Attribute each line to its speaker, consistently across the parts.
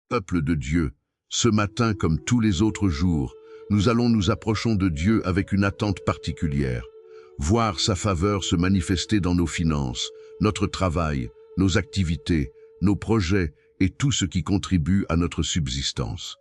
Speaker 1: Peuple de Dieu, ce matin comme tous les autres jours, nous approchons de Dieu avec une attente particulière. Voir sa faveur se manifester dans nos finances, notre travail, nos activités, nos projets et tout ce qui contribue à notre subsistance.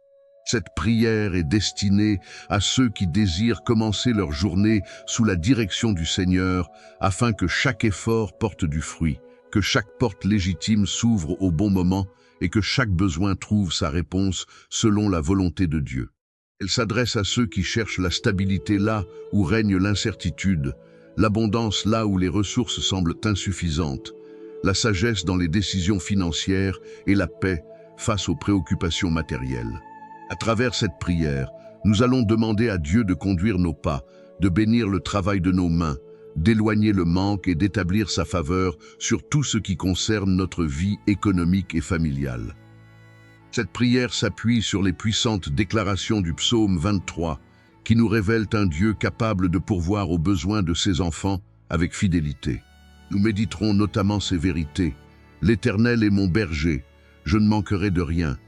Speaker 1: Cette prière est destinée à ceux qui désirent commencer leur journée sous la direction du Seigneur, afin que chaque effort porte du fruit, que chaque porte légitime s'ouvre au bon moment et que chaque besoin trouve sa réponse selon la volonté de Dieu. Elle s'adresse à ceux qui cherchent la stabilité là où règne l'incertitude, l'abondance là où les ressources semblent insuffisantes, la sagesse dans les décisions financières et la paix face aux préoccupations matérielles. À travers cette prière, nous allons demander à Dieu de conduire nos pas, de bénir le travail de nos mains, d'éloigner le manque et d'établir sa faveur sur tout ce qui concerne notre vie économique et familiale. Cette prière s'appuie sur les puissantes déclarations du psaume 23, qui nous révèlent un Dieu capable de pourvoir aux besoins de ses enfants avec fidélité. Nous méditerons notamment ces vérités. L'Éternel est mon berger, je ne manquerai de rien.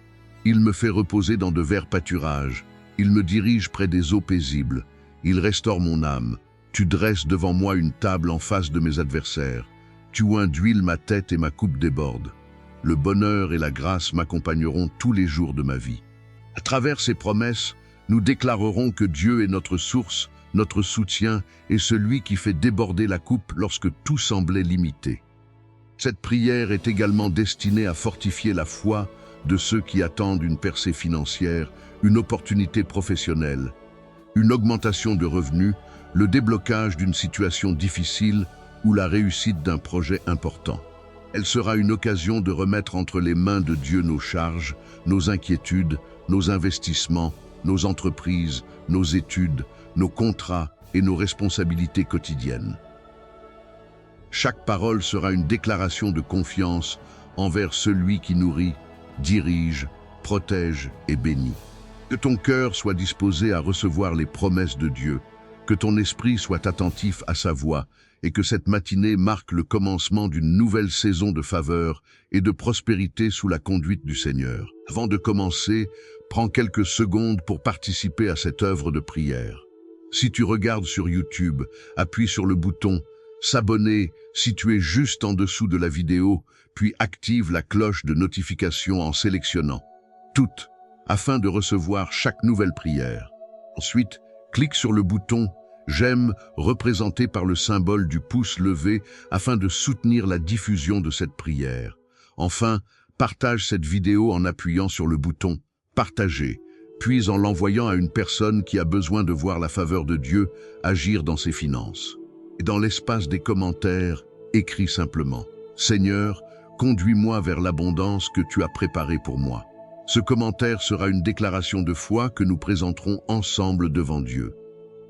Speaker 1: Il me fait reposer dans de verts pâturages. Il me dirige près des eaux paisibles. Il restaure mon âme. Tu dresses devant moi une table en face de mes adversaires. Tu oins d'huile ma tête et ma coupe déborde. Le bonheur et la grâce m'accompagneront tous les jours de ma vie. À travers ces promesses, nous déclarerons que Dieu est notre source, notre soutien et celui qui fait déborder la coupe lorsque tout semblait limité. Cette prière est également destinée à fortifier la foi de ceux qui attendent une percée financière, une opportunité professionnelle, une augmentation de revenus, le déblocage d'une situation difficile ou la réussite d'un projet important. Elle sera une occasion de remettre entre les mains de Dieu nos charges, nos inquiétudes, nos investissements, nos entreprises, nos études, nos contrats et nos responsabilités quotidiennes. Chaque parole sera une déclaration de confiance envers celui qui nourrit, dirige, protège et bénit. Que ton cœur soit disposé à recevoir les promesses de Dieu, que ton esprit soit attentif à sa voix et que cette matinée marque le commencement d'une nouvelle saison de faveur et de prospérité sous la conduite du Seigneur. Avant de commencer, prends quelques secondes pour participer à cette œuvre de prière. Si tu regardes sur YouTube, appuie sur le bouton « S'abonner » situé juste en dessous de la vidéo, puis active la cloche de notification en sélectionnant « Toutes » afin de recevoir chaque nouvelle prière. Ensuite, clique sur le bouton « J'aime » représenté par le symbole du pouce levé afin de soutenir la diffusion de cette prière. Enfin, partage cette vidéo en appuyant sur le bouton « Partager », puis en l'envoyant à une personne qui a besoin de voir la faveur de Dieu agir dans ses finances. Et dans l'espace des commentaires, écris simplement « Seigneur, conduis-moi vers l'abondance que tu as préparée pour moi ». Ce commentaire sera une déclaration de foi que nous présenterons ensemble devant Dieu.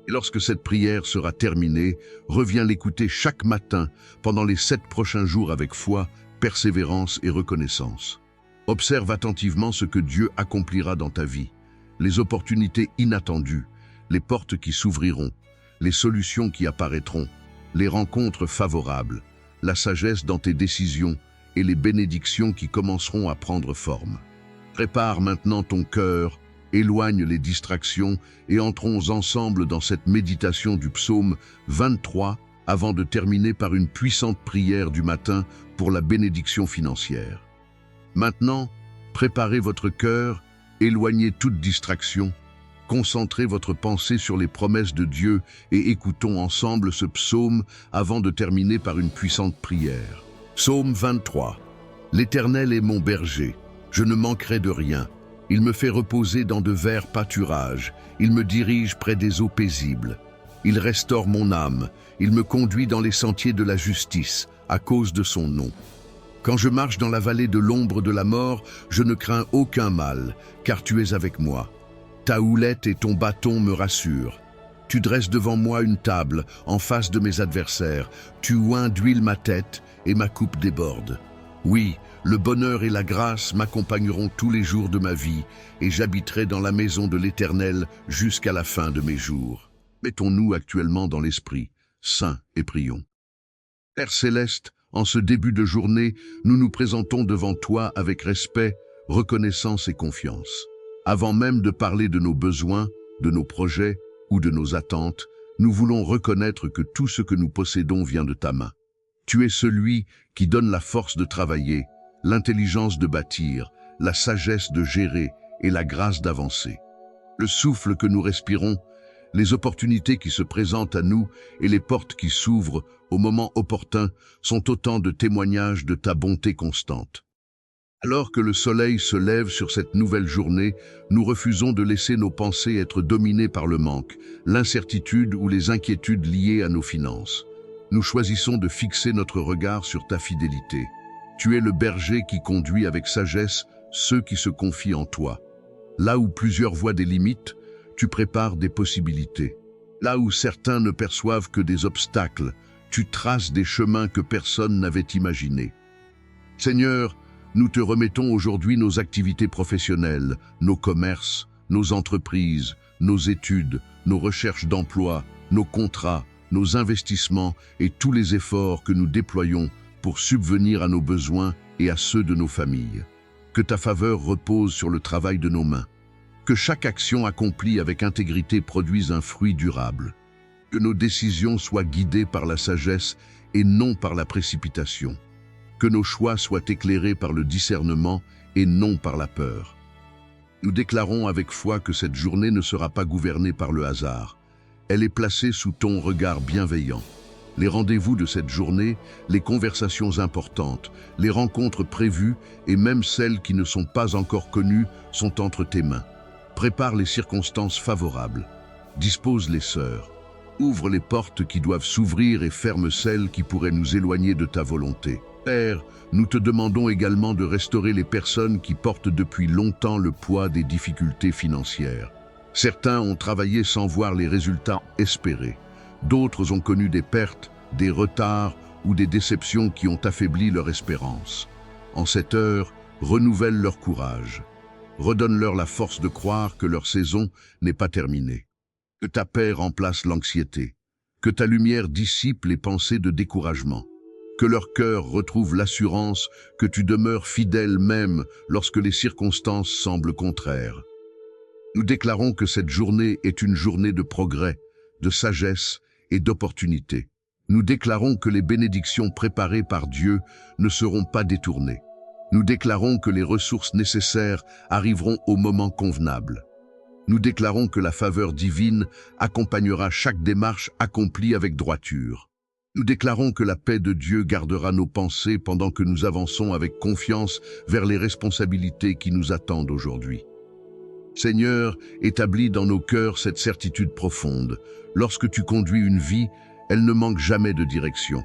Speaker 1: Et lorsque cette prière sera terminée, reviens l'écouter chaque matin pendant les 7 prochains jours avec foi, persévérance et reconnaissance. Observe attentivement ce que Dieu accomplira dans ta vie, les opportunités inattendues, les portes qui s'ouvriront, les solutions qui apparaîtront, les rencontres favorables, la sagesse dans tes décisions et les bénédictions qui commenceront à prendre forme. Prépare maintenant ton cœur, éloigne les distractions et entrons ensemble dans cette méditation du psaume 23 avant de terminer par une puissante prière du matin pour la bénédiction financière. Maintenant, préparez votre cœur, éloignez toute distraction, concentrez votre pensée sur les promesses de Dieu et écoutons ensemble ce psaume avant de terminer par une puissante prière. Psaume 23. L'Éternel est mon berger, je ne manquerai de rien. Il me fait reposer dans de verts pâturages, il me dirige près des eaux paisibles. Il restaure mon âme, il me conduit dans les sentiers de la justice, à cause de son nom. Quand je marche dans la vallée de l'ombre de la mort, je ne crains aucun mal, car tu es avec moi. Ta houlette et ton bâton me rassurent. Tu dresses devant moi une table, en face de mes adversaires. Tu oins d'huile ma tête, et ma coupe déborde. Oui, le bonheur et la grâce m'accompagneront tous les jours de ma vie, et j'habiterai dans la maison de l'Éternel jusqu'à la fin de mes jours. Mettons-nous actuellement dans l'esprit, saint, et prions. Père céleste, en ce début de journée, nous nous présentons devant toi avec respect, reconnaissance et confiance. Avant même de parler de nos besoins, de nos projets ou de nos attentes, nous voulons reconnaître que tout ce que nous possédons vient de ta main. Tu es celui qui donne la force de travailler, l'intelligence de bâtir, la sagesse de gérer et la grâce d'avancer. Le souffle que nous respirons, les opportunités qui se présentent à nous et les portes qui s'ouvrent au moment opportun sont autant de témoignages de ta bonté constante. Alors que le soleil se lève sur cette nouvelle journée, nous refusons de laisser nos pensées être dominées par le manque, l'incertitude ou les inquiétudes liées à nos finances. Nous choisissons de fixer notre regard sur ta fidélité. Tu es le berger qui conduit avec sagesse ceux qui se confient en toi. Là où plusieurs voient des limites, tu prépares des possibilités. Là où certains ne perçoivent que des obstacles, tu traces des chemins que personne n'avait imaginés. Seigneur, nous te remettons aujourd'hui nos activités professionnelles, nos commerces, nos entreprises, nos études, nos recherches d'emploi, nos contrats, nos investissements et tous les efforts que nous déployons pour subvenir à nos besoins et à ceux de nos familles. Que ta faveur repose sur le travail de nos mains. Que chaque action accomplie avec intégrité produise un fruit durable. Que nos décisions soient guidées par la sagesse et non par la précipitation. Que nos choix soient éclairés par le discernement et non par la peur. Nous déclarons avec foi que cette journée ne sera pas gouvernée par le hasard. Elle est placée sous ton regard bienveillant. Les rendez-vous de cette journée, les conversations importantes, les rencontres prévues et même celles qui ne sont pas encore connues sont entre tes mains. Prépare les circonstances favorables. Dispose les sœurs. Ouvre les portes qui doivent s'ouvrir et ferme celles qui pourraient nous éloigner de ta volonté. Père, nous te demandons également de restaurer les personnes qui portent depuis longtemps le poids des difficultés financières. Certains ont travaillé sans voir les résultats espérés. D'autres ont connu des pertes, des retards ou des déceptions qui ont affaibli leur espérance. En cette heure, renouvelle leur courage. Redonne-leur la force de croire que leur saison n'est pas terminée. Que ta paix remplace l'anxiété. Que ta lumière dissipe les pensées de découragement. Que leur cœur retrouve l'assurance que tu demeures fidèle même lorsque les circonstances semblent contraires. Nous déclarons que cette journée est une journée de progrès, de sagesse et d'opportunité. Nous déclarons que les bénédictions préparées par Dieu ne seront pas détournées. Nous déclarons que les ressources nécessaires arriveront au moment convenable. Nous déclarons que la faveur divine accompagnera chaque démarche accomplie avec droiture. Nous déclarons que la paix de Dieu gardera nos pensées pendant que nous avançons avec confiance vers les responsabilités qui nous attendent aujourd'hui. Seigneur, établis dans nos cœurs cette certitude profonde. Lorsque tu conduis une vie, elle ne manque jamais de direction.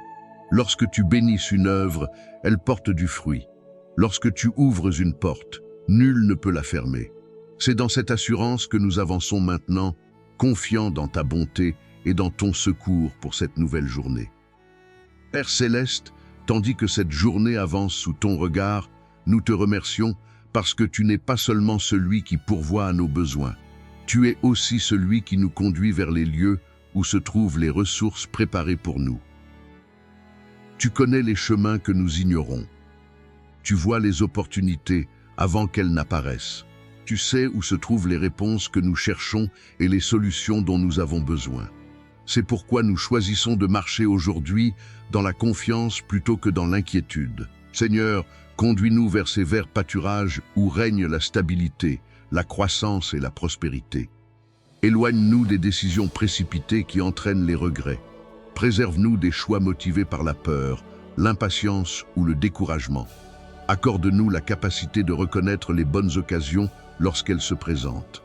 Speaker 1: Lorsque tu bénisses une œuvre, elle porte du fruit. Lorsque tu ouvres une porte, nul ne peut la fermer. C'est dans cette assurance que nous avançons maintenant, confiants dans ta bonté et dans ton secours pour cette nouvelle journée. Père Céleste, tandis que cette journée avance sous ton regard, nous te remercions parce que tu n'es pas seulement celui qui pourvoit à nos besoins. Tu es aussi celui qui nous conduit vers les lieux où se trouvent les ressources préparées pour nous. Tu connais les chemins que nous ignorons. Tu vois les opportunités avant qu'elles n'apparaissent. Tu sais où se trouvent les réponses que nous cherchons et les solutions dont nous avons besoin. C'est pourquoi nous choisissons de marcher aujourd'hui dans la confiance plutôt que dans l'inquiétude. Seigneur, conduis-nous vers ces verts pâturages où règne la stabilité, la croissance et la prospérité. Éloigne-nous des décisions précipitées qui entraînent les regrets. Préserve-nous des choix motivés par la peur, l'impatience ou le découragement. Accorde-nous la capacité de reconnaître les bonnes occasions lorsqu'elles se présentent.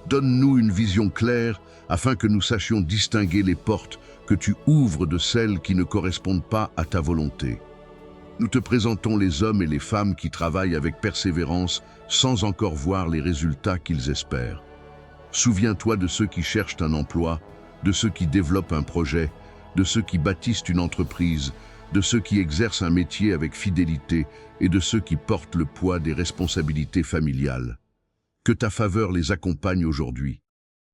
Speaker 1: Donne-nous une vision claire afin que nous sachions distinguer les portes que tu ouvres de celles qui ne correspondent pas à ta volonté. Nous te présentons les hommes et les femmes qui travaillent avec persévérance sans encore voir les résultats qu'ils espèrent. Souviens-toi de ceux qui cherchent un emploi, de ceux qui développent un projet, de ceux qui bâtissent une entreprise, de ceux qui exercent un métier avec fidélité et de ceux qui portent le poids des responsabilités familiales. Que ta faveur les accompagne aujourd'hui,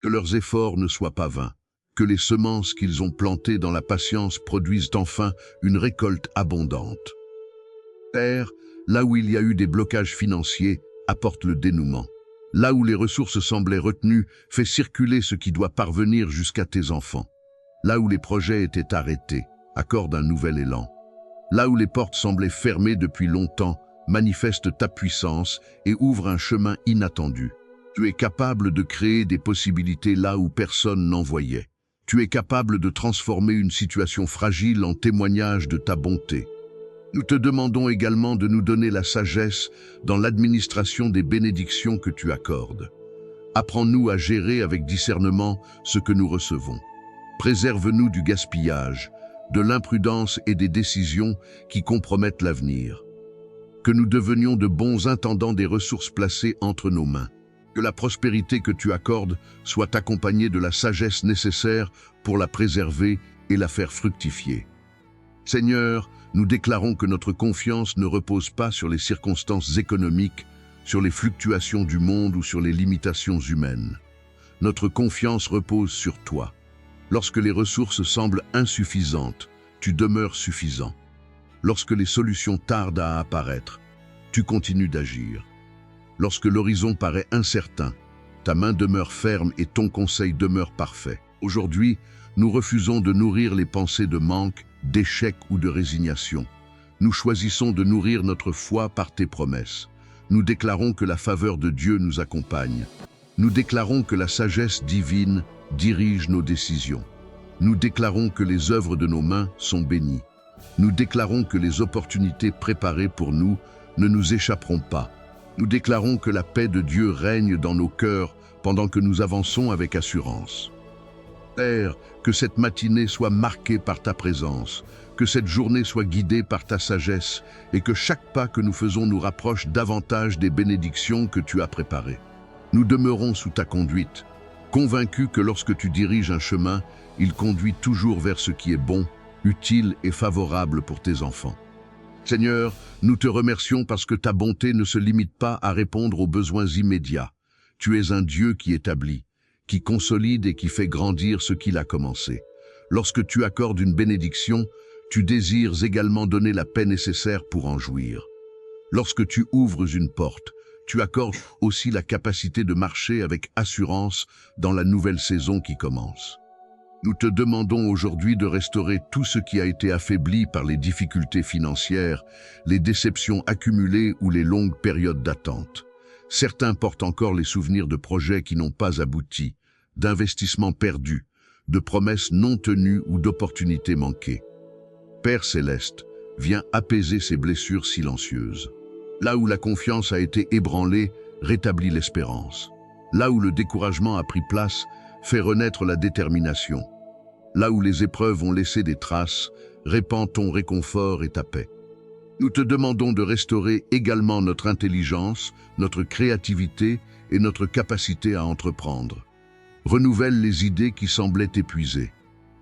Speaker 1: que leurs efforts ne soient pas vains, que les semences qu'ils ont plantées dans la patience produisent enfin une récolte abondante. Père, là où il y a eu des blocages financiers, apporte le dénouement. Là où les ressources semblaient retenues, fais circuler ce qui doit parvenir jusqu'à tes enfants. Là où les projets étaient arrêtés, accorde un nouvel élan. Là où les portes semblaient fermées depuis longtemps, manifeste ta puissance et ouvre un chemin inattendu. Tu es capable de créer des possibilités là où personne n'en voyait. Tu es capable de transformer une situation fragile en témoignage de ta bonté. Nous te demandons également de nous donner la sagesse dans l'administration des bénédictions que tu accordes. Apprends-nous à gérer avec discernement ce que nous recevons. Préserve-nous du gaspillage, de l'imprudence et des décisions qui compromettent l'avenir. Que nous devenions de bons intendants des ressources placées entre nos mains. Que la prospérité que tu accordes soit accompagnée de la sagesse nécessaire pour la préserver et la faire fructifier. Seigneur, nous déclarons que notre confiance ne repose pas sur les circonstances économiques, sur les fluctuations du monde ou sur les limitations humaines. Notre confiance repose sur toi. Lorsque les ressources semblent insuffisantes, tu demeures suffisant. Lorsque les solutions tardent à apparaître, tu continues d'agir. Lorsque l'horizon paraît incertain, ta main demeure ferme et ton conseil demeure parfait. Aujourd'hui, nous refusons de nourrir les pensées de manque, d'échec ou de résignation. Nous choisissons de nourrir notre foi par tes promesses. Nous déclarons que la faveur de Dieu nous accompagne. Nous déclarons que la sagesse divine dirige nos décisions. Nous déclarons que les œuvres de nos mains sont bénies. Nous déclarons que les opportunités préparées pour nous ne nous échapperont pas. Nous déclarons que la paix de Dieu règne dans nos cœurs pendant que nous avançons avec assurance. Père, que cette matinée soit marquée par ta présence, que cette journée soit guidée par ta sagesse et que chaque pas que nous faisons nous rapproche davantage des bénédictions que tu as préparées. Nous demeurons sous ta conduite, convaincus que lorsque tu diriges un chemin, il conduit toujours vers ce qui est bon, utile et favorable pour tes enfants. Seigneur, nous te remercions parce que ta bonté ne se limite pas à répondre aux besoins immédiats. Tu es un Dieu qui établit, qui consolide et qui fait grandir ce qu'il a commencé. Lorsque tu accordes une bénédiction, tu désires également donner la paix nécessaire pour en jouir. Lorsque tu ouvres une porte, tu accordes aussi la capacité de marcher avec assurance dans la nouvelle saison qui commence. Nous te demandons aujourd'hui de restaurer tout ce qui a été affaibli par les difficultés financières, les déceptions accumulées ou les longues périodes d'attente. Certains portent encore les souvenirs de projets qui n'ont pas abouti, d'investissements perdus, de promesses non tenues ou d'opportunités manquées. Père céleste, viens apaiser ces blessures silencieuses. Là où la confiance a été ébranlée, rétablis l'espérance. Là où le découragement a pris place, fais renaître la détermination. Là où les épreuves ont laissé des traces, répands ton réconfort et ta paix. Nous te demandons de restaurer également notre intelligence, notre créativité et notre capacité à entreprendre. Renouvelle les idées qui semblaient épuisées.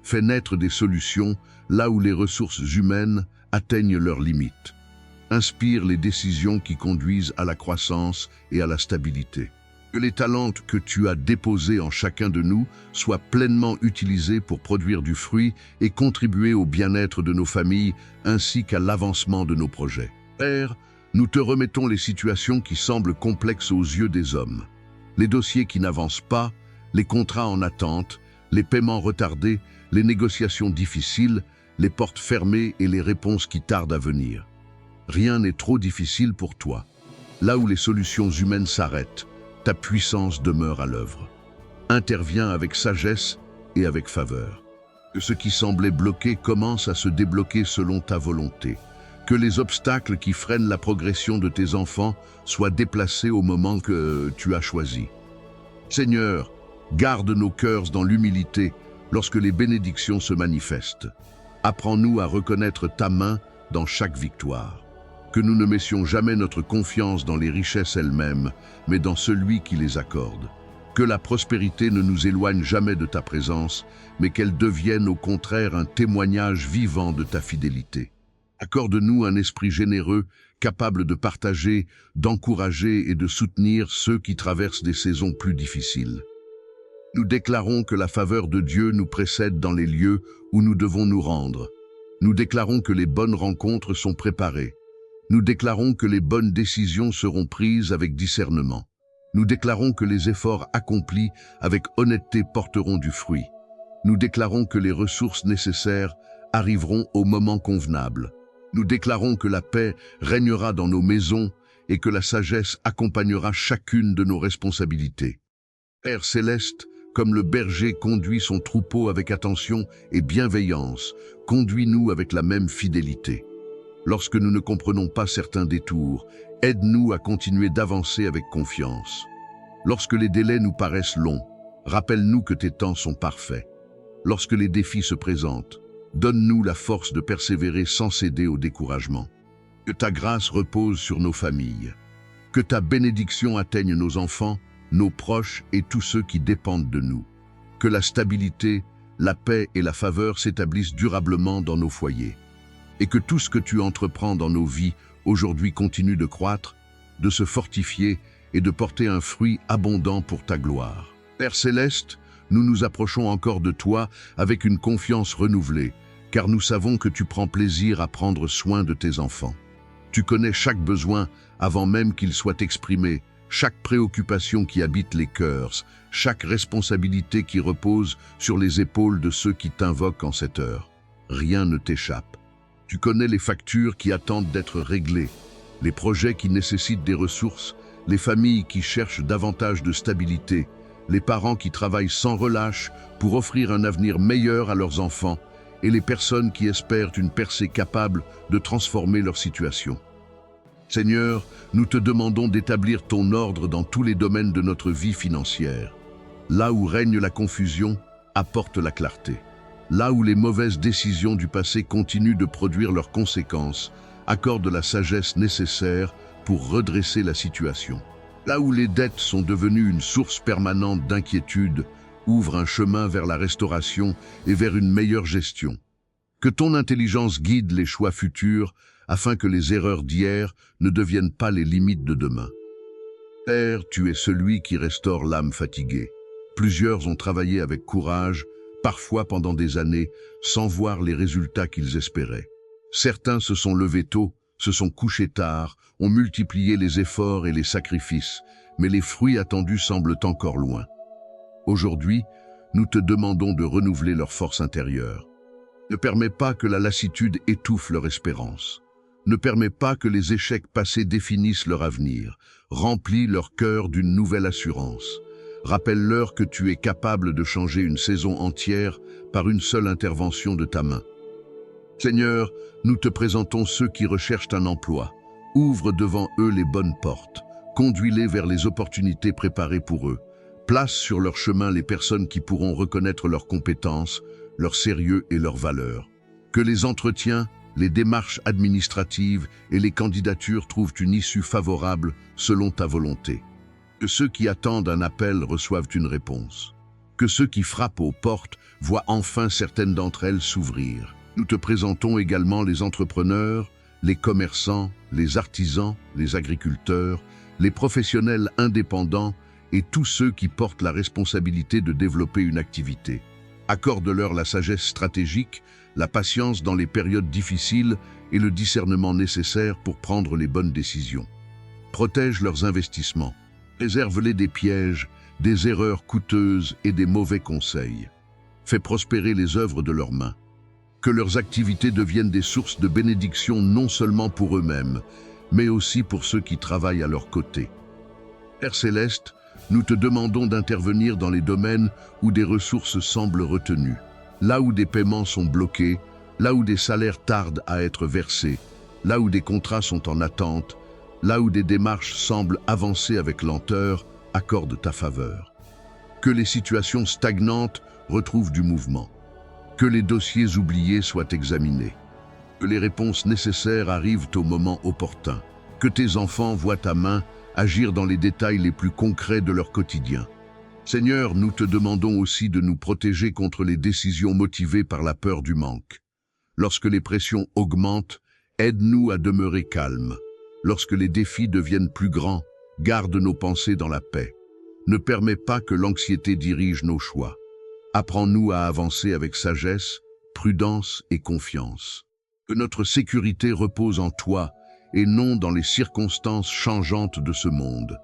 Speaker 1: Fais naître des solutions là où les ressources humaines atteignent leurs limites. Inspire les décisions qui conduisent à la croissance et à la stabilité. Que les talents que tu as déposés en chacun de nous soient pleinement utilisés pour produire du fruit et contribuer au bien-être de nos familles ainsi qu'à l'avancement de nos projets. Père, nous te remettons les situations qui semblent complexes aux yeux des hommes. Les dossiers qui n'avancent pas, les contrats en attente, les paiements retardés, les négociations difficiles, les portes fermées et les réponses qui tardent à venir. Rien n'est trop difficile pour toi. Là où les solutions humaines s'arrêtent, ta puissance demeure à l'œuvre. Interviens avec sagesse et avec faveur. Que ce qui semblait bloqué commence à se débloquer selon ta volonté. Que les obstacles qui freinent la progression de tes enfants soient déplacés au moment que tu as choisi. Seigneur, garde nos cœurs dans l'humilité lorsque les bénédictions se manifestent. Apprends-nous à reconnaître ta main dans chaque victoire. Que nous ne messions jamais notre confiance dans les richesses elles-mêmes, mais dans celui qui les accorde. Que la prospérité ne nous éloigne jamais de ta présence, mais qu'elle devienne au contraire un témoignage vivant de ta fidélité. Accorde-nous un esprit généreux, capable de partager, d'encourager et de soutenir ceux qui traversent des saisons plus difficiles. Nous déclarons que la faveur de Dieu nous précède dans les lieux où nous devons nous rendre. Nous déclarons que les bonnes rencontres sont préparées. Nous déclarons que les bonnes décisions seront prises avec discernement. Nous déclarons que les efforts accomplis avec honnêteté porteront du fruit. Nous déclarons que les ressources nécessaires arriveront au moment convenable. Nous déclarons que la paix régnera dans nos maisons et que la sagesse accompagnera chacune de nos responsabilités. Père céleste, comme le berger conduit son troupeau avec attention et bienveillance, conduis-nous avec la même fidélité. Lorsque nous ne comprenons pas certains détours, aide-nous à continuer d'avancer avec confiance. Lorsque les délais nous paraissent longs, rappelle-nous que tes temps sont parfaits. Lorsque les défis se présentent, donne-nous la force de persévérer sans céder au découragement. Que ta grâce repose sur nos familles. Que ta bénédiction atteigne nos enfants, nos proches et tous ceux qui dépendent de nous. Que la stabilité, la paix et la faveur s'établissent durablement dans nos foyers. Et que tout ce que tu entreprends dans nos vies aujourd'hui continue de croître, de se fortifier et de porter un fruit abondant pour ta gloire. Père céleste, nous nous approchons encore de toi avec une confiance renouvelée, car nous savons que tu prends plaisir à prendre soin de tes enfants. Tu connais chaque besoin avant même qu'il soit exprimé, chaque préoccupation qui habite les cœurs, chaque responsabilité qui repose sur les épaules de ceux qui t'invoquent en cette heure. Rien ne t'échappe. Tu connais les factures qui attendent d'être réglées, les projets qui nécessitent des ressources, les familles qui cherchent davantage de stabilité, les parents qui travaillent sans relâche pour offrir un avenir meilleur à leurs enfants et les personnes qui espèrent une percée capable de transformer leur situation. Seigneur, nous te demandons d'établir ton ordre dans tous les domaines de notre vie financière. Là où règne la confusion, apporte la clarté. Là où les mauvaises décisions du passé continuent de produire leurs conséquences, accorde la sagesse nécessaire pour redresser la situation. Là où les dettes sont devenues une source permanente d'inquiétude, ouvre un chemin vers la restauration et vers une meilleure gestion. Que ton intelligence guide les choix futurs afin que les erreurs d'hier ne deviennent pas les limites de demain. Père, tu es celui qui restaure l'âme fatiguée. Plusieurs ont travaillé avec courage, parfois pendant des années, sans voir les résultats qu'ils espéraient. Certains se sont levés tôt, se sont couchés tard, ont multiplié les efforts et les sacrifices, mais les fruits attendus semblent encore loin. Aujourd'hui, nous te demandons de renouveler leur force intérieure. Ne permets pas que la lassitude étouffe leur espérance. Ne permets pas que les échecs passés définissent leur avenir. Remplis leur cœur d'une nouvelle assurance. Rappelle-leur que tu es capable de changer une saison entière par une seule intervention de ta main. Seigneur, nous te présentons ceux qui recherchent un emploi. Ouvre devant eux les bonnes portes. Conduis-les vers les opportunités préparées pour eux. Place sur leur chemin les personnes qui pourront reconnaître leurs compétences, leur sérieux et leurs valeurs. Que les entretiens, les démarches administratives et les candidatures trouvent une issue favorable selon ta volonté. Que ceux qui attendent un appel reçoivent une réponse. Que ceux qui frappent aux portes voient enfin certaines d'entre elles s'ouvrir. Nous te présentons également les entrepreneurs, les commerçants, les artisans, les agriculteurs, les professionnels indépendants et tous ceux qui portent la responsabilité de développer une activité. Accorde-leur la sagesse stratégique, la patience dans les périodes difficiles et le discernement nécessaire pour prendre les bonnes décisions. Protège leurs investissements. Préserve-les des pièges, des erreurs coûteuses et des mauvais conseils. Fais prospérer les œuvres de leurs mains. Que leurs activités deviennent des sources de bénédiction non seulement pour eux-mêmes, mais aussi pour ceux qui travaillent à leur côté. Père céleste, nous te demandons d'intervenir dans les domaines où des ressources semblent retenues, là où des paiements sont bloqués, là où des salaires tardent à être versés, là où des contrats sont en attente, là où des démarches semblent avancer avec lenteur, accorde ta faveur. Que les situations stagnantes retrouvent du mouvement. Que les dossiers oubliés soient examinés. Que les réponses nécessaires arrivent au moment opportun. Que tes enfants voient ta main agir dans les détails les plus concrets de leur quotidien. Seigneur, nous te demandons aussi de nous protéger contre les décisions motivées par la peur du manque. Lorsque les pressions augmentent, aide-nous à demeurer calmes. Lorsque les défis deviennent plus grands, garde nos pensées dans la paix. Ne permets pas que l'anxiété dirige nos choix. Apprends-nous à avancer avec sagesse, prudence et confiance. Que notre sécurité repose en toi et non dans les circonstances changeantes de ce monde.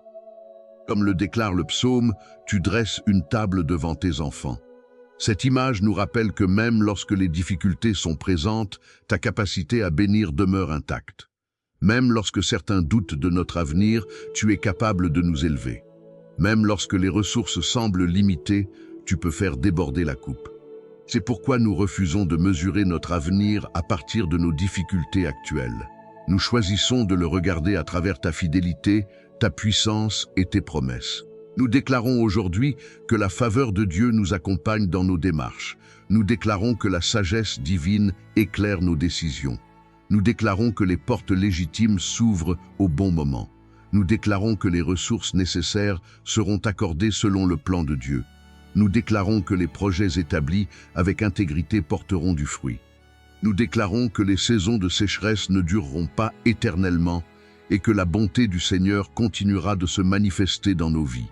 Speaker 1: Comme le déclare le psaume, tu dresses une table devant tes enfants. Cette image nous rappelle que même lorsque les difficultés sont présentes, ta capacité à bénir demeure intacte. Même lorsque certains doutent de notre avenir, tu es capable de nous élever. Même lorsque les ressources semblent limitées, tu peux faire déborder la coupe. C'est pourquoi nous refusons de mesurer notre avenir à partir de nos difficultés actuelles. Nous choisissons de le regarder à travers ta fidélité, ta puissance et tes promesses. Nous déclarons aujourd'hui que la faveur de Dieu nous accompagne dans nos démarches. Nous déclarons que la sagesse divine éclaire nos décisions. Nous déclarons que les portes légitimes s'ouvrent au bon moment. Nous déclarons que les ressources nécessaires seront accordées selon le plan de Dieu. Nous déclarons que les projets établis avec intégrité porteront du fruit. Nous déclarons que les saisons de sécheresse ne dureront pas éternellement et que la bonté du Seigneur continuera de se manifester dans nos vies.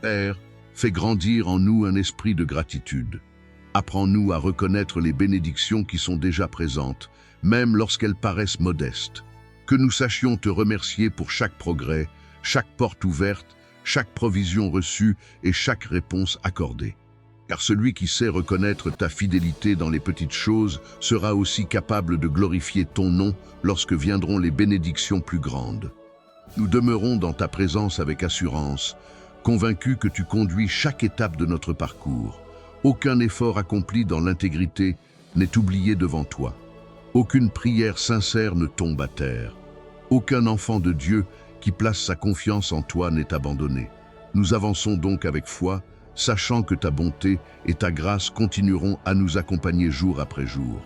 Speaker 1: Père, fais grandir en nous un esprit de gratitude. Apprends-nous à reconnaître les bénédictions qui sont déjà présentes, même lorsqu'elles paraissent modestes. Que nous sachions te remercier pour chaque progrès, chaque porte ouverte, chaque provision reçue et chaque réponse accordée. Car celui qui sait reconnaître ta fidélité dans les petites choses sera aussi capable de glorifier ton nom lorsque viendront les bénédictions plus grandes. Nous demeurons dans ta présence avec assurance, convaincus que tu conduis chaque étape de notre parcours. Aucun effort accompli dans l'intégrité n'est oublié devant toi. Aucune prière sincère ne tombe à terre. Aucun enfant de Dieu qui place sa confiance en toi n'est abandonné. Nous avançons donc avec foi, sachant que ta bonté et ta grâce continueront à nous accompagner jour après jour.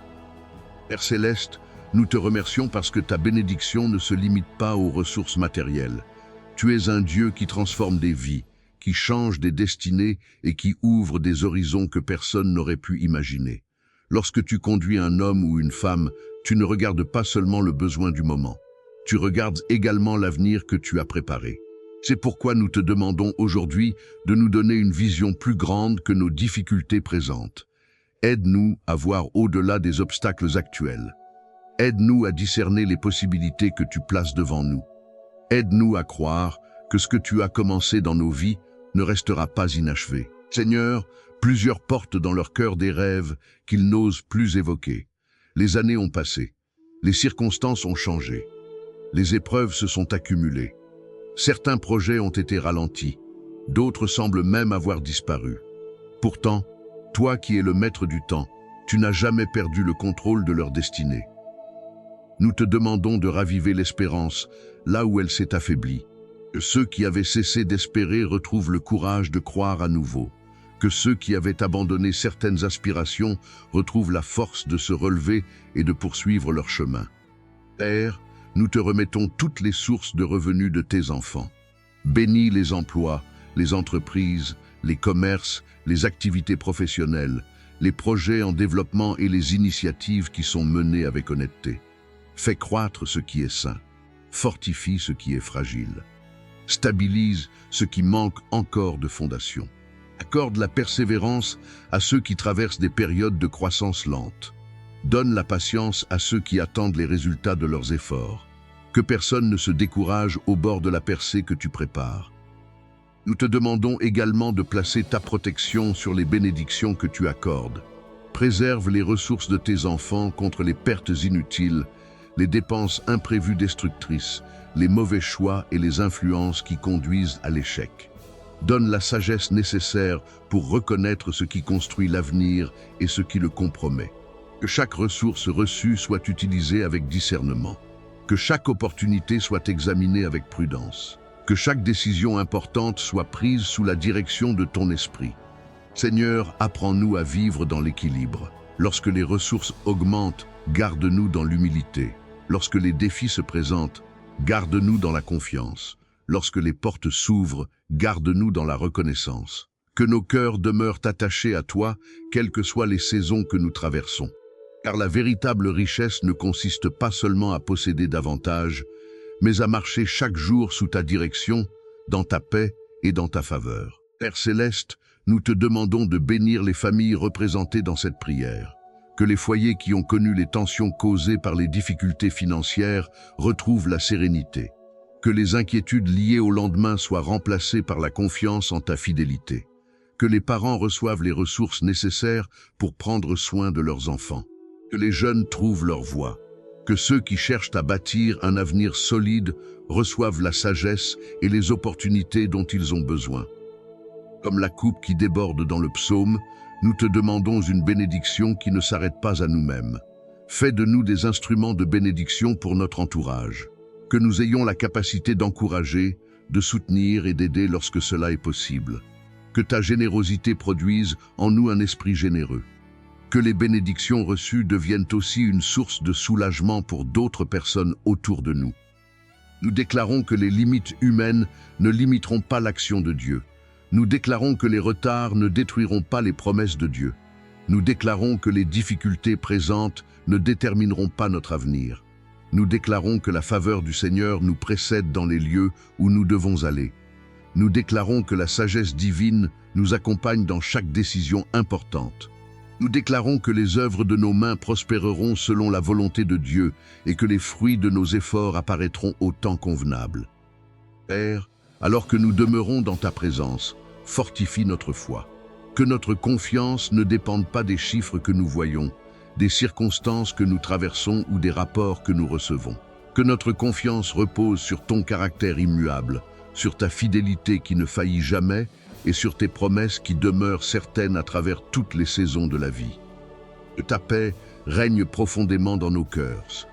Speaker 1: Père Céleste, nous te remercions parce que ta bénédiction ne se limite pas aux ressources matérielles. Tu es un Dieu qui transforme des vies, qui change des destinées et qui ouvre des horizons que personne n'aurait pu imaginer. Lorsque tu conduis un homme ou une femme, tu ne regardes pas seulement le besoin du moment. Tu regardes également l'avenir que tu as préparé. C'est pourquoi nous te demandons aujourd'hui de nous donner une vision plus grande que nos difficultés présentes. Aide-nous à voir au-delà des obstacles actuels. Aide-nous à discerner les possibilités que tu places devant nous. Aide-nous à croire que ce que tu as commencé dans nos vies ne restera pas inachevé. Seigneur, plusieurs portent dans leur cœur des rêves qu'ils n'osent plus évoquer. Les années ont passé, les circonstances ont changé, les épreuves se sont accumulées. Certains projets ont été ralentis, d'autres semblent même avoir disparu. Pourtant, toi qui es le maître du temps, tu n'as jamais perdu le contrôle de leur destinée. Nous te demandons de raviver l'espérance là où elle s'est affaiblie, que ceux qui avaient cessé d'espérer retrouvent le courage de croire à nouveau, que ceux qui avaient abandonné certaines aspirations retrouvent la force de se relever et de poursuivre leur chemin. Père, nous te remettons toutes les sources de revenus de tes enfants. Bénis les emplois, les entreprises, les commerces, les activités professionnelles, les projets en développement et les initiatives qui sont menées avec honnêteté. Fais croître ce qui est sain, fortifie ce qui est fragile, stabilise ce qui manque encore de fondation. Accorde la persévérance à ceux qui traversent des périodes de croissance lente. Donne la patience à ceux qui attendent les résultats de leurs efforts. Que personne ne se décourage au bord de la percée que tu prépares. Nous te demandons également de placer ta protection sur les bénédictions que tu accordes. Préserve les ressources de tes enfants contre les pertes inutiles, les dépenses imprévues destructrices, les mauvais choix et les influences qui conduisent à l'échec. Donne la sagesse nécessaire pour reconnaître ce qui construit l'avenir et ce qui le compromet. Que chaque ressource reçue soit utilisée avec discernement. Que chaque opportunité soit examinée avec prudence. Que chaque décision importante soit prise sous la direction de ton esprit. Seigneur, apprends-nous à vivre dans l'équilibre. Lorsque les ressources augmentent, garde-nous dans l'humilité. Lorsque les défis se présentent, garde-nous dans la confiance. Lorsque les portes s'ouvrent, garde-nous dans la reconnaissance. Que nos cœurs demeurent attachés à toi, quelles que soient les saisons que nous traversons. Car la véritable richesse ne consiste pas seulement à posséder davantage, mais à marcher chaque jour sous ta direction, dans ta paix et dans ta faveur. Père Céleste, nous te demandons de bénir les familles représentées dans cette prière. Que les foyers qui ont connu les tensions causées par les difficultés financières retrouvent la sérénité. Que les inquiétudes liées au lendemain soient remplacées par la confiance en ta fidélité. Que les parents reçoivent les ressources nécessaires pour prendre soin de leurs enfants. Que les jeunes trouvent leur voie. Que ceux qui cherchent à bâtir un avenir solide reçoivent la sagesse et les opportunités dont ils ont besoin. Comme la coupe qui déborde dans le psaume, nous te demandons une bénédiction qui ne s'arrête pas à nous-mêmes. Fais de nous des instruments de bénédiction pour notre entourage. Que nous ayons la capacité d'encourager, de soutenir et d'aider lorsque cela est possible. Que ta générosité produise en nous un esprit généreux. Que les bénédictions reçues deviennent aussi une source de soulagement pour d'autres personnes autour de nous. Nous déclarons que les limites humaines ne limiteront pas l'action de Dieu. Nous déclarons que les retards ne détruiront pas les promesses de Dieu. Nous déclarons que les difficultés présentes ne détermineront pas notre avenir. Nous déclarons que la faveur du Seigneur nous précède dans les lieux où nous devons aller. Nous déclarons que la sagesse divine nous accompagne dans chaque décision importante. Nous déclarons que les œuvres de nos mains prospéreront selon la volonté de Dieu et que les fruits de nos efforts apparaîtront au temps convenable. Père, alors que nous demeurons dans ta présence, fortifie notre foi. Que notre confiance ne dépende pas des chiffres que nous voyons, des circonstances que nous traversons ou des rapports que nous recevons. Que notre confiance repose sur ton caractère immuable, sur ta fidélité qui ne faillit jamais et sur tes promesses qui demeurent certaines à travers toutes les saisons de la vie. Que ta paix règne profondément dans nos cœurs.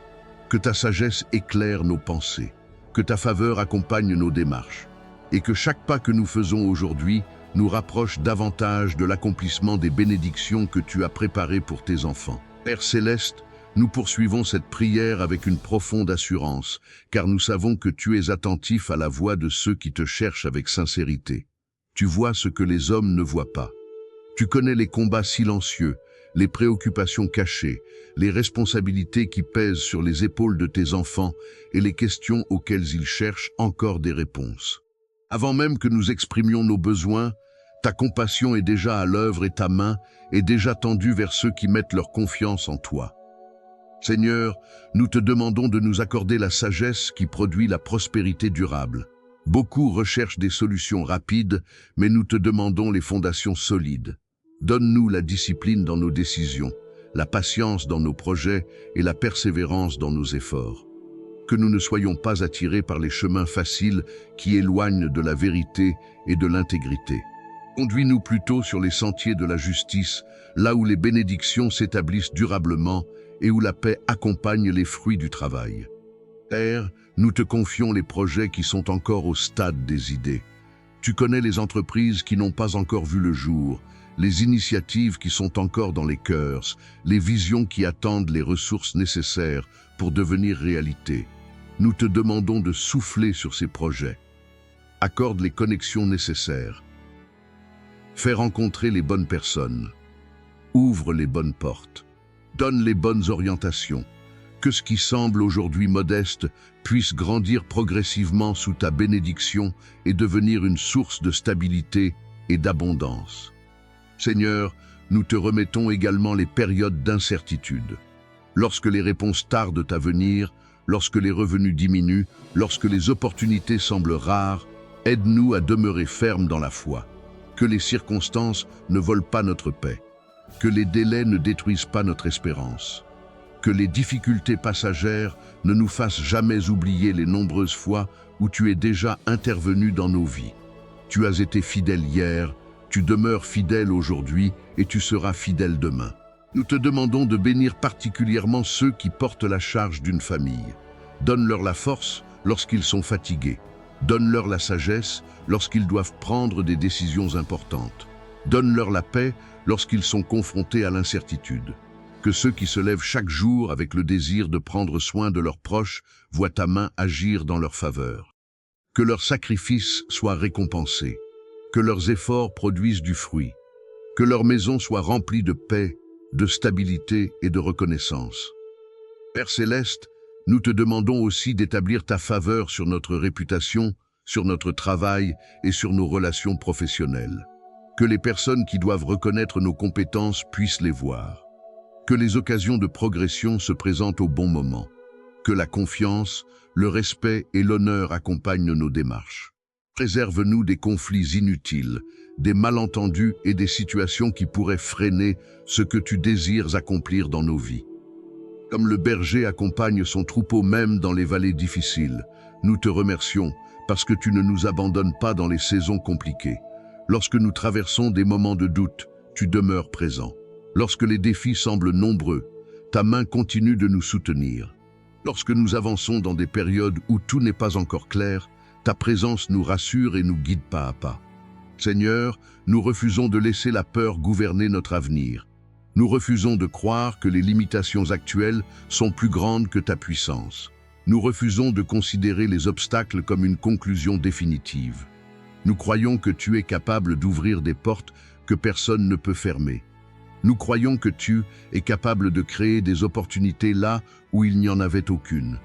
Speaker 1: Que ta sagesse éclaire nos pensées. Que ta faveur accompagne nos démarches. Et que chaque pas que nous faisons aujourd'hui nous rapproche davantage de l'accomplissement des bénédictions que tu as préparées pour tes enfants. Père céleste, nous poursuivons cette prière avec une profonde assurance, car nous savons que tu es attentif à la voix de ceux qui te cherchent avec sincérité. Tu vois ce que les hommes ne voient pas. Tu connais les combats silencieux, les préoccupations cachées, les responsabilités qui pèsent sur les épaules de tes enfants et les questions auxquelles ils cherchent encore des réponses. Avant même que nous exprimions nos besoins, ta compassion est déjà à l'œuvre et ta main est déjà tendue vers ceux qui mettent leur confiance en toi. Seigneur, nous te demandons de nous accorder la sagesse qui produit la prospérité durable. Beaucoup recherchent des solutions rapides, mais nous te demandons les fondations solides. Donne-nous la discipline dans nos décisions, la patience dans nos projets et la persévérance dans nos efforts. Que nous ne soyons pas attirés par les chemins faciles qui éloignent de la vérité et de l'intégrité. Conduis-nous plutôt sur les sentiers de la justice, là où les bénédictions s'établissent durablement et où la paix accompagne les fruits du travail. Père, nous te confions les projets qui sont encore au stade des idées. Tu connais les entreprises qui n'ont pas encore vu le jour, les initiatives qui sont encore dans les cœurs, les visions qui attendent les ressources nécessaires pour devenir réalité. Nous te demandons de souffler sur ces projets. Accorde les connexions nécessaires. Fais rencontrer les bonnes personnes. Ouvre les bonnes portes. Donne les bonnes orientations. Que ce qui semble aujourd'hui modeste puisse grandir progressivement sous ta bénédiction et devenir une source de stabilité et d'abondance. Seigneur, nous te remettons également les périodes d'incertitude. Lorsque les réponses tardent à venir, lorsque les revenus diminuent, lorsque les opportunités semblent rares, aide-nous à demeurer fermes dans la foi. Que les circonstances ne volent pas notre paix. Que les délais ne détruisent pas notre espérance. Que les difficultés passagères ne nous fassent jamais oublier les nombreuses fois où tu es déjà intervenu dans nos vies. Tu as été fidèle hier, tu demeures fidèle aujourd'hui et tu seras fidèle demain. Nous te demandons de bénir particulièrement ceux qui portent la charge d'une famille. Donne-leur la force lorsqu'ils sont fatigués. Donne-leur la sagesse lorsqu'ils doivent prendre des décisions importantes. Donne-leur la paix lorsqu'ils sont confrontés à l'incertitude. Que ceux qui se lèvent chaque jour avec le désir de prendre soin de leurs proches voient ta main agir dans leur faveur. Que leurs sacrifices soient récompensés. Que leurs efforts produisent du fruit. Que leur maison soit remplie de paix, de stabilité et de reconnaissance. Père céleste, nous te demandons aussi d'établir ta faveur sur notre réputation, sur notre travail et sur nos relations professionnelles. Que les personnes qui doivent reconnaître nos compétences puissent les voir. Que les occasions de progression se présentent au bon moment. Que la confiance, le respect et l'honneur accompagnent nos démarches. Préserve-nous des conflits inutiles, des malentendus et des situations qui pourraient freiner ce que tu désires accomplir dans nos vies. Comme le berger accompagne son troupeau même dans les vallées difficiles, nous te remercions parce que tu ne nous abandonnes pas dans les saisons compliquées. Lorsque nous traversons des moments de doute, tu demeures présent. Lorsque les défis semblent nombreux, ta main continue de nous soutenir. Lorsque nous avançons dans des périodes où tout n'est pas encore clair, ta présence nous rassure et nous guide pas à pas. Seigneur, nous refusons de laisser la peur gouverner notre avenir. Nous refusons de croire que les limitations actuelles sont plus grandes que ta puissance. Nous refusons de considérer les obstacles comme une conclusion définitive. Nous croyons que tu es capable d'ouvrir des portes que personne ne peut fermer. Nous croyons que tu es capable de créer des opportunités là où il n'y en avait aucune.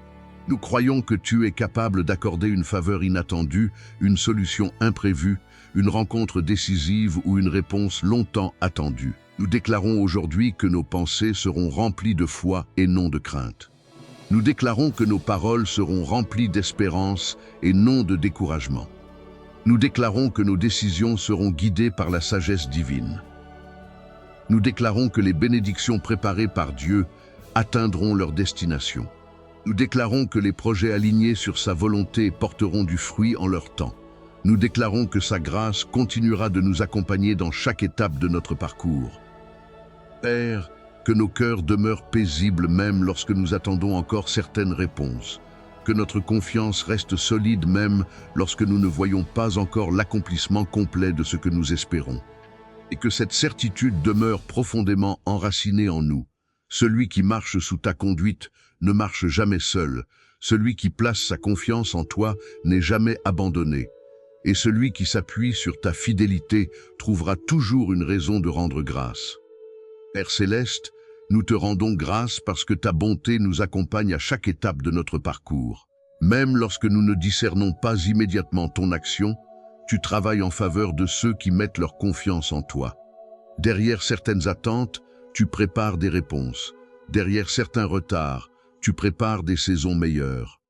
Speaker 1: Nous croyons que tu es capable d'accorder une faveur inattendue, une solution imprévue, une rencontre décisive ou une réponse longtemps attendue. Nous déclarons aujourd'hui que nos pensées seront remplies de foi et non de crainte. Nous déclarons que nos paroles seront remplies d'espérance et non de découragement. Nous déclarons que nos décisions seront guidées par la sagesse divine. Nous déclarons que les bénédictions préparées par Dieu atteindront leur destination. Nous déclarons que les projets alignés sur sa volonté porteront du fruit en leur temps. Nous déclarons que sa grâce continuera de nous accompagner dans chaque étape de notre parcours. Père, que nos cœurs demeurent paisibles même lorsque nous attendons encore certaines réponses. Que notre confiance reste solide même lorsque nous ne voyons pas encore l'accomplissement complet de ce que nous espérons. Et que cette certitude demeure profondément enracinée en nous. Celui qui marche sous ta conduite ne marche jamais seul. Celui qui place sa confiance en toi n'est jamais abandonné. Et celui qui s'appuie sur ta fidélité trouvera toujours une raison de rendre grâce. Père Céleste, nous te rendons grâce parce que ta bonté nous accompagne à chaque étape de notre parcours. Même lorsque nous ne discernons pas immédiatement ton action, tu travailles en faveur de ceux qui mettent leur confiance en toi. Derrière certaines attentes, tu prépares des réponses. Derrière certains retards, tu prépares des saisons meilleures.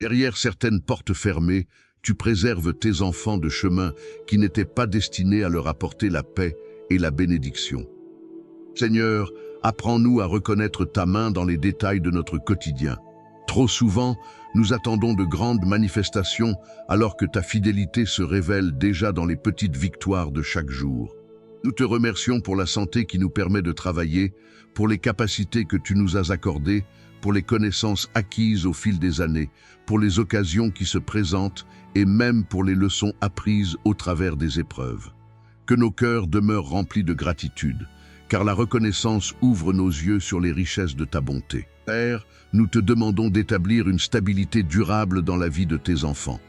Speaker 1: Derrière certaines portes fermées, tu préserves tes enfants de chemins qui n'étaient pas destinés à leur apporter la paix et la bénédiction. Seigneur, apprends-nous à reconnaître ta main dans les détails de notre quotidien. Trop souvent, nous attendons de grandes manifestations alors que ta fidélité se révèle déjà dans les petites victoires de chaque jour. Nous te remercions pour la santé qui nous permet de travailler, pour les capacités que tu nous as accordées, pour les connaissances acquises au fil des années, pour les occasions qui se présentent et même pour les leçons apprises au travers des épreuves. Que nos cœurs demeurent remplis de gratitude, car la reconnaissance ouvre nos yeux sur les richesses de ta bonté. Père, nous te demandons d'établir une stabilité durable dans la vie de tes enfants.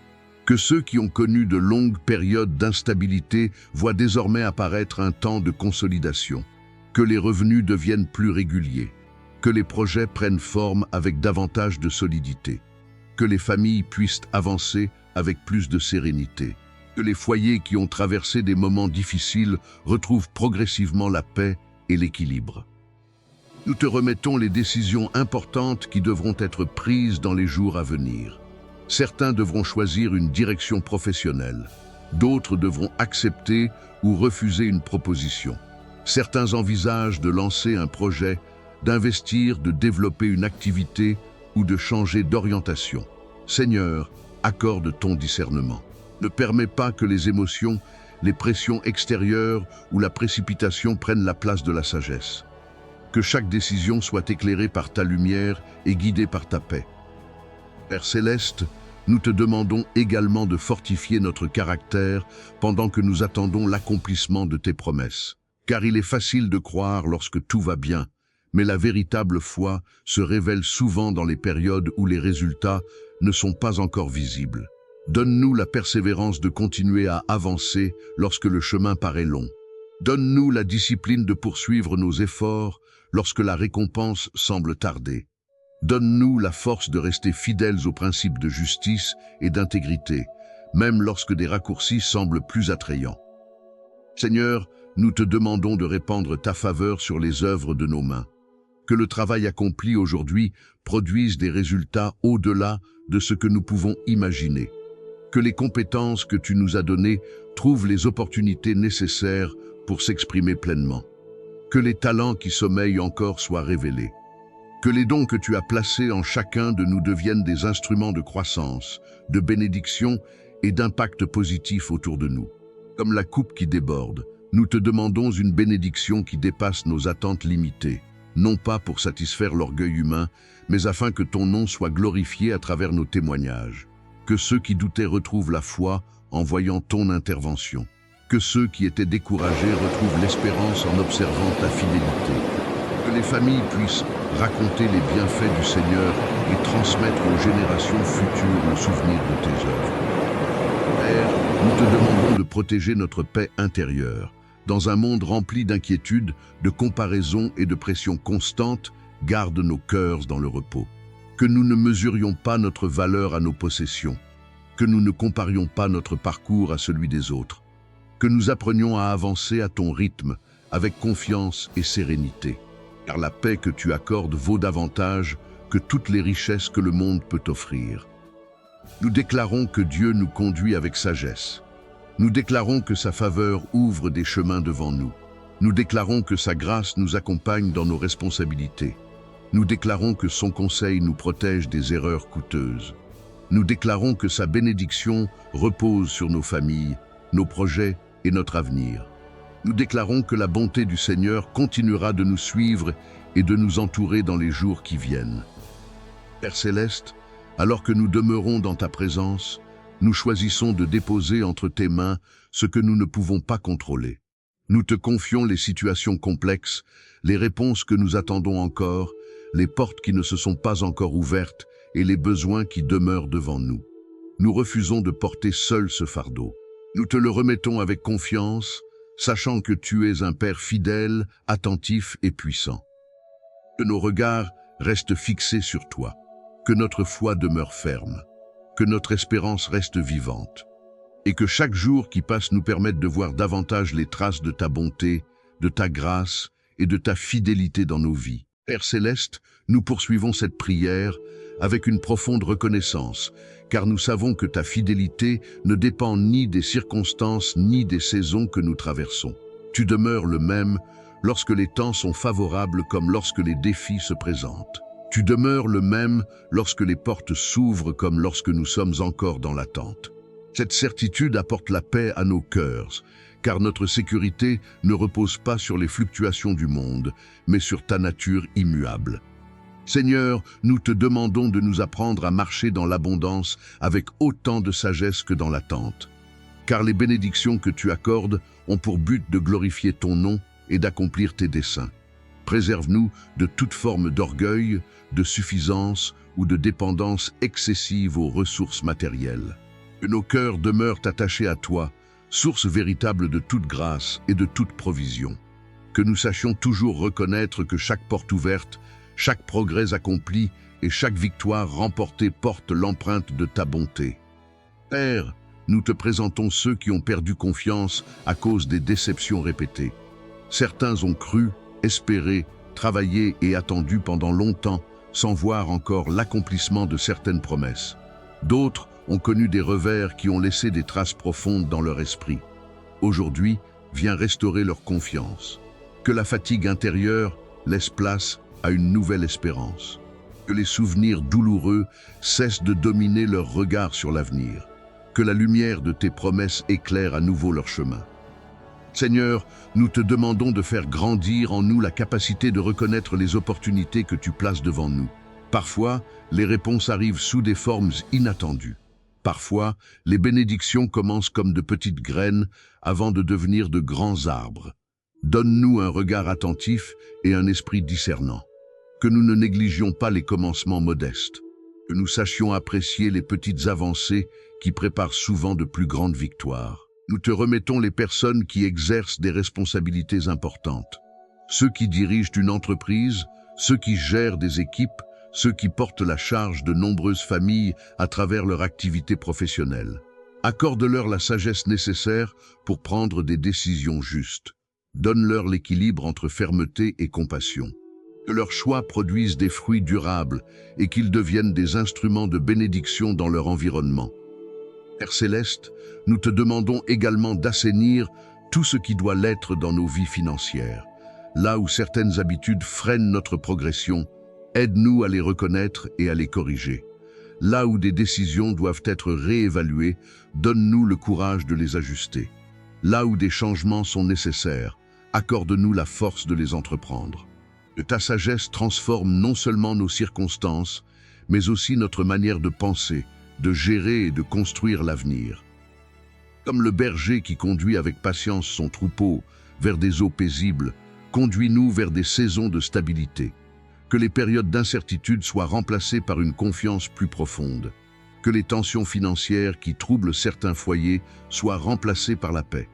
Speaker 1: Que ceux qui ont connu de longues périodes d'instabilité voient désormais apparaître un temps de consolidation. Que les revenus deviennent plus réguliers. Que les projets prennent forme avec davantage de solidité. Que les familles puissent avancer avec plus de sérénité. Que les foyers qui ont traversé des moments difficiles retrouvent progressivement la paix et l'équilibre. Nous te remettons les décisions importantes qui devront être prises dans les jours à venir. Certains devront choisir une direction professionnelle, d'autres devront accepter ou refuser une proposition. Certains envisagent de lancer un projet, d'investir, de développer une activité ou de changer d'orientation. Seigneur, accorde ton discernement. Ne permets pas que les émotions, les pressions extérieures ou la précipitation prennent la place de la sagesse. Que chaque décision soit éclairée par ta lumière et guidée par ta paix. Père Céleste, nous te demandons également de fortifier notre caractère pendant que nous attendons l'accomplissement de tes promesses. Car il est facile de croire lorsque tout va bien, mais la véritable foi se révèle souvent dans les périodes où les résultats ne sont pas encore visibles. Donne-nous la persévérance de continuer à avancer lorsque le chemin paraît long. Donne-nous la discipline de poursuivre nos efforts lorsque la récompense semble tarder. Donne-nous la force de rester fidèles aux principes de justice et d'intégrité, même lorsque des raccourcis semblent plus attrayants. Seigneur, nous te demandons de répandre ta faveur sur les œuvres de nos mains. Que le travail accompli aujourd'hui produise des résultats au-delà de ce que nous pouvons imaginer. Que les compétences que tu nous as données trouvent les opportunités nécessaires pour s'exprimer pleinement. Que les talents qui sommeillent encore soient révélés. Que les dons que tu as placés en chacun de nous deviennent des instruments de croissance, de bénédiction et d'impact positif autour de nous. Comme la coupe qui déborde, nous te demandons une bénédiction qui dépasse nos attentes limitées, non pas pour satisfaire l'orgueil humain, mais afin que ton nom soit glorifié à travers nos témoignages. Que ceux qui doutaient retrouvent la foi en voyant ton intervention. Que ceux qui étaient découragés retrouvent l'espérance en observant ta fidélité. Que les familles puissent raconter les bienfaits du Seigneur et transmettre aux générations futures le souvenir de tes œuvres. Père, nous te demandons de protéger notre paix intérieure. Dans un monde rempli d'inquiétudes, de comparaisons et de pressions constantes, garde nos cœurs dans le repos. Que nous ne mesurions pas notre valeur à nos possessions. Que nous ne comparions pas notre parcours à celui des autres. Que nous apprenions à avancer à ton rythme, avec confiance et sérénité. Car la paix que tu accordes vaut davantage que toutes les richesses que le monde peut offrir. Nous déclarons que Dieu nous conduit avec sagesse. Nous déclarons que sa faveur ouvre des chemins devant nous. Nous déclarons que sa grâce nous accompagne dans nos responsabilités. Nous déclarons que son conseil nous protège des erreurs coûteuses. Nous déclarons que sa bénédiction repose sur nos familles, nos projets et notre avenir. Nous déclarons que la bonté du Seigneur continuera de nous suivre et de nous entourer dans les jours qui viennent. Père Céleste, alors que nous demeurons dans ta présence, nous choisissons de déposer entre tes mains ce que nous ne pouvons pas contrôler. Nous te confions les situations complexes, les réponses que nous attendons encore, les portes qui ne se sont pas encore ouvertes et les besoins qui demeurent devant nous. Nous refusons de porter seul ce fardeau. Nous te le remettons avec confiance, sachant que tu es un Père fidèle, attentif et puissant. Que nos regards restent fixés sur toi, que notre foi demeure ferme, que notre espérance reste vivante, et que chaque jour qui passe nous permette de voir davantage les traces de ta bonté, de ta grâce et de ta fidélité dans nos vies. Père Céleste, nous poursuivons cette prière avec une profonde reconnaissance, car nous savons que ta fidélité ne dépend ni des circonstances ni des saisons que nous traversons. Tu demeures le même lorsque les temps sont favorables comme lorsque les défis se présentent. Tu demeures le même lorsque les portes s'ouvrent comme lorsque nous sommes encore dans l'attente. Cette certitude apporte la paix à nos cœurs, car notre sécurité ne repose pas sur les fluctuations du monde, mais sur ta nature immuable. Seigneur, nous te demandons de nous apprendre à marcher dans l'abondance avec autant de sagesse que dans l'attente. Car les bénédictions que tu accordes ont pour but de glorifier ton nom et d'accomplir tes desseins. Préserve-nous de toute forme d'orgueil, de suffisance ou de dépendance excessive aux ressources matérielles. Que nos cœurs demeurent attachés à toi, source véritable de toute grâce et de toute provision. Que nous sachions toujours reconnaître que chaque porte ouverte, chaque progrès accompli et chaque victoire remportée porte l'empreinte de ta bonté. Père, nous te présentons ceux qui ont perdu confiance à cause des déceptions répétées. Certains ont cru, espéré, travaillé et attendu pendant longtemps sans voir encore l'accomplissement de certaines promesses. D'autres ont connu des revers qui ont laissé des traces profondes dans leur esprit. Aujourd'hui, viens restaurer leur confiance. Que la fatigue intérieure laisse place à une nouvelle espérance. Que les souvenirs douloureux cessent de dominer leur regard sur l'avenir. Que la lumière de tes promesses éclaire à nouveau leur chemin. Seigneur, nous te demandons de faire grandir en nous la capacité de reconnaître les opportunités que tu places devant nous. Parfois, les réponses arrivent sous des formes inattendues. Parfois, les bénédictions commencent comme de petites graines avant de devenir de grands arbres. Donne-nous un regard attentif et un esprit discernant. Que nous ne négligions pas les commencements modestes. Que nous sachions apprécier les petites avancées qui préparent souvent de plus grandes victoires. Nous te remettons les personnes qui exercent des responsabilités importantes. Ceux qui dirigent une entreprise, ceux qui gèrent des équipes, ceux qui portent la charge de nombreuses familles à travers leur activité professionnelle. Accorde-leur la sagesse nécessaire pour prendre des décisions justes. Donne-leur l'équilibre entre fermeté et compassion. Que leurs choix produisent des fruits durables et qu'ils deviennent des instruments de bénédiction dans leur environnement. Père Céleste, nous te demandons également d'assainir tout ce qui doit l'être dans nos vies financières. Là où certaines habitudes freinent notre progression, aide-nous à les reconnaître et à les corriger. Là où des décisions doivent être réévaluées, donne-nous le courage de les ajuster. Là où des changements sont nécessaires, accorde-nous la force de les entreprendre. Que ta sagesse transforme non seulement nos circonstances, mais aussi notre manière de penser, de gérer et de construire l'avenir. Comme le berger qui conduit avec patience son troupeau vers des eaux paisibles, conduis-nous vers des saisons de stabilité. Que les périodes d'incertitude soient remplacées par une confiance plus profonde. Que les tensions financières qui troublent certains foyers soient remplacées par la paix.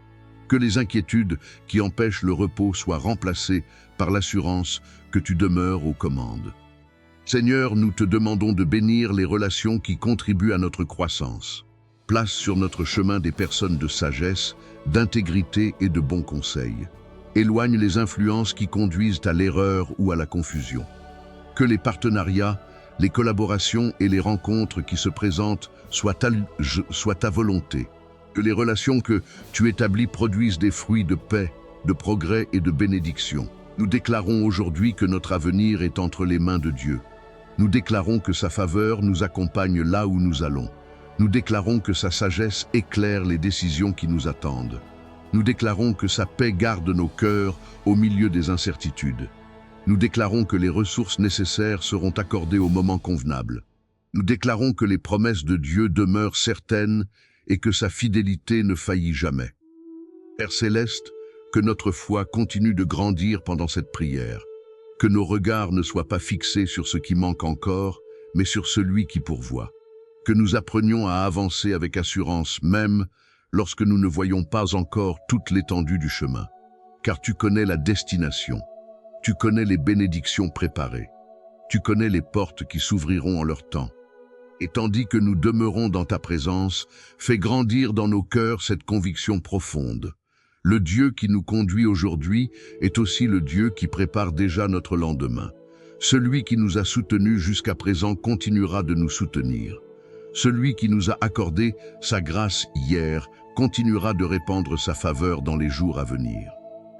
Speaker 1: Que les inquiétudes qui empêchent le repos soient remplacées par l'assurance que tu demeures aux commandes. Seigneur, nous te demandons de bénir les relations qui contribuent à notre croissance. Place sur notre chemin des personnes de sagesse, d'intégrité et de bons conseils. Éloigne les influences qui conduisent à l'erreur ou à la confusion. Que les partenariats, les collaborations et les rencontres qui se présentent soient ta volonté. Que les relations que tu établis produisent des fruits de paix, de progrès et de bénédiction. Nous déclarons aujourd'hui que notre avenir est entre les mains de Dieu. Nous déclarons que sa faveur nous accompagne là où nous allons. Nous déclarons que sa sagesse éclaire les décisions qui nous attendent. Nous déclarons que sa paix garde nos cœurs au milieu des incertitudes. Nous déclarons que les ressources nécessaires seront accordées au moment convenable. Nous déclarons que les promesses de Dieu demeurent certaines et que sa fidélité ne faillit jamais. Père Céleste, que notre foi continue de grandir pendant cette prière. Que nos regards ne soient pas fixés sur ce qui manque encore, mais sur celui qui pourvoit. Que nous apprenions à avancer avec assurance, même lorsque nous ne voyons pas encore toute l'étendue du chemin. Car tu connais la destination, tu connais les bénédictions préparées, tu connais les portes qui s'ouvriront en leur temps. Et tandis que nous demeurons dans ta présence, fais grandir dans nos cœurs cette conviction profonde. Le Dieu qui nous conduit aujourd'hui est aussi le Dieu qui prépare déjà notre lendemain. Celui qui nous a soutenus jusqu'à présent continuera de nous soutenir. Celui qui nous a accordé sa grâce hier continuera de répandre sa faveur dans les jours à venir.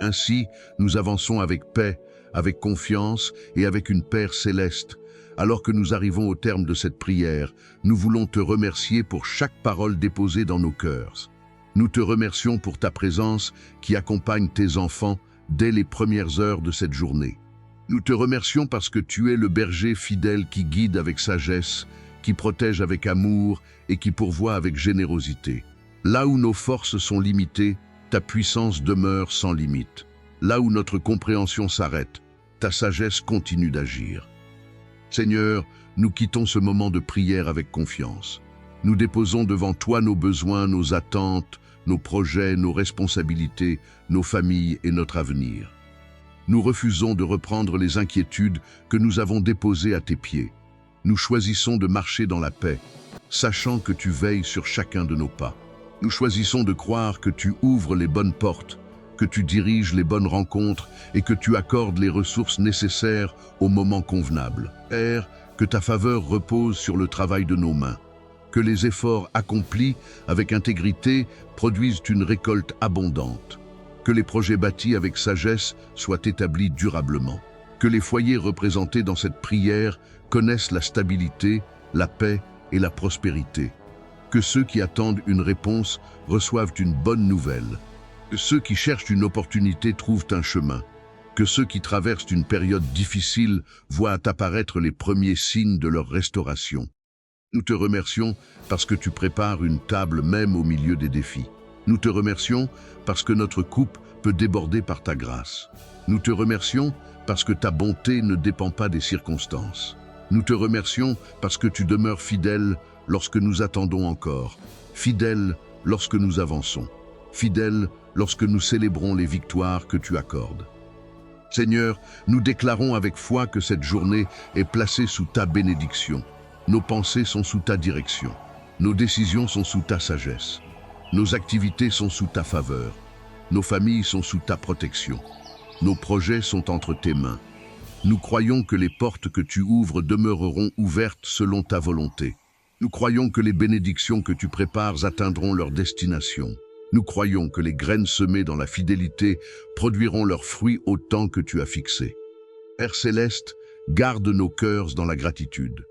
Speaker 1: Ainsi, nous avançons avec paix, avec confiance et avec une paix céleste. Alors que nous arrivons au terme de cette prière, nous voulons te remercier pour chaque parole déposée dans nos cœurs. Nous te remercions pour ta présence qui accompagne tes enfants dès les premières heures de cette journée. Nous te remercions parce que tu es le berger fidèle qui guide avec sagesse, qui protège avec amour et qui pourvoit avec générosité. Là où nos forces sont limitées, ta puissance demeure sans limite. Là où notre compréhension s'arrête, ta sagesse continue d'agir. Seigneur, nous quittons ce moment de prière avec confiance. Nous déposons devant toi nos besoins, nos attentes, nos projets, nos responsabilités, nos familles et notre avenir. Nous refusons de reprendre les inquiétudes que nous avons déposées à tes pieds. Nous choisissons de marcher dans la paix, sachant que tu veilles sur chacun de nos pas. Nous choisissons de croire que tu ouvres les bonnes portes, que tu diriges les bonnes rencontres et que tu accordes les ressources nécessaires au moment convenable. Père, que ta faveur repose sur le travail de nos mains. Que les efforts accomplis avec intégrité produisent une récolte abondante. Que les projets bâtis avec sagesse soient établis durablement. Que les foyers représentés dans cette prière connaissent la stabilité, la paix et la prospérité. Que ceux qui attendent une réponse reçoivent une bonne nouvelle. Que ceux qui cherchent une opportunité trouvent un chemin. Que ceux qui traversent une période difficile voient apparaître les premiers signes de leur restauration. Nous te remercions parce que tu prépares une table même au milieu des défis. Nous te remercions parce que notre coupe peut déborder par ta grâce. Nous te remercions parce que ta bonté ne dépend pas des circonstances. Nous te remercions parce que tu demeures fidèle lorsque nous attendons encore, fidèle lorsque nous avançons, fidèle lorsque nous célébrons les victoires que tu accordes. Seigneur, nous déclarons avec foi que cette journée est placée sous ta bénédiction. Nos pensées sont sous ta direction. Nos décisions sont sous ta sagesse. Nos activités sont sous ta faveur. Nos familles sont sous ta protection. Nos projets sont entre tes mains. Nous croyons que les portes que tu ouvres demeureront ouvertes selon ta volonté. Nous croyons que les bénédictions que tu prépares atteindront leur destination. Nous croyons que les graines semées dans la fidélité produiront leurs fruits au temps que tu as fixé. Père céleste, garde nos cœurs dans la gratitude.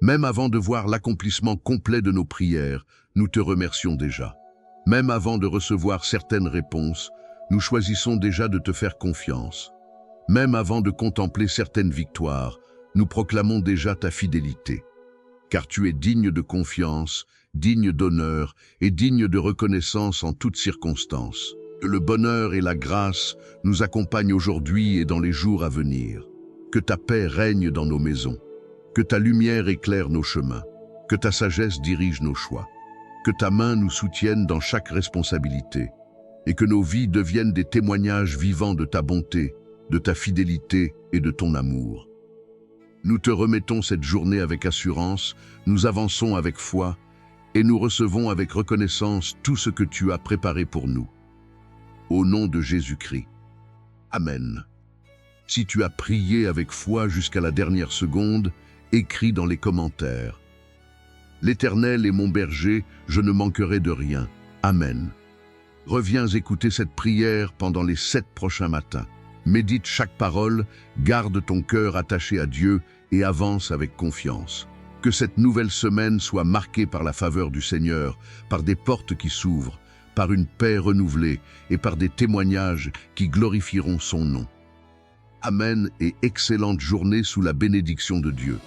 Speaker 1: Même avant de voir l'accomplissement complet de nos prières, nous te remercions déjà. Même avant de recevoir certaines réponses, nous choisissons déjà de te faire confiance. Même avant de contempler certaines victoires, nous proclamons déjà ta fidélité. Car tu es digne de confiance, digne d'honneur et digne de reconnaissance en toutes circonstances. Que le bonheur et la grâce nous accompagnent aujourd'hui et dans les jours à venir. Que ta paix règne dans nos maisons. Que ta lumière éclaire nos chemins. Que ta sagesse dirige nos choix. Que ta main nous soutienne dans chaque responsabilité. Et que nos vies deviennent des témoignages vivants de ta bonté, de ta fidélité et de ton amour. Nous te remettons cette journée avec assurance, nous avançons avec foi et nous recevons avec reconnaissance tout ce que tu as préparé pour nous. Au nom de Jésus-Christ. Amen. Si tu as prié avec foi jusqu'à la dernière seconde, écris dans les commentaires. L'Éternel est mon berger, je ne manquerai de rien. Amen. Reviens écouter cette prière pendant les 7 prochains matins. Médite chaque parole, garde ton cœur attaché à Dieu et avance avec confiance. Que cette nouvelle semaine soit marquée par la faveur du Seigneur, par des portes qui s'ouvrent, par une paix renouvelée et par des témoignages qui glorifieront son nom. Amen et excellente journée sous la bénédiction de Dieu.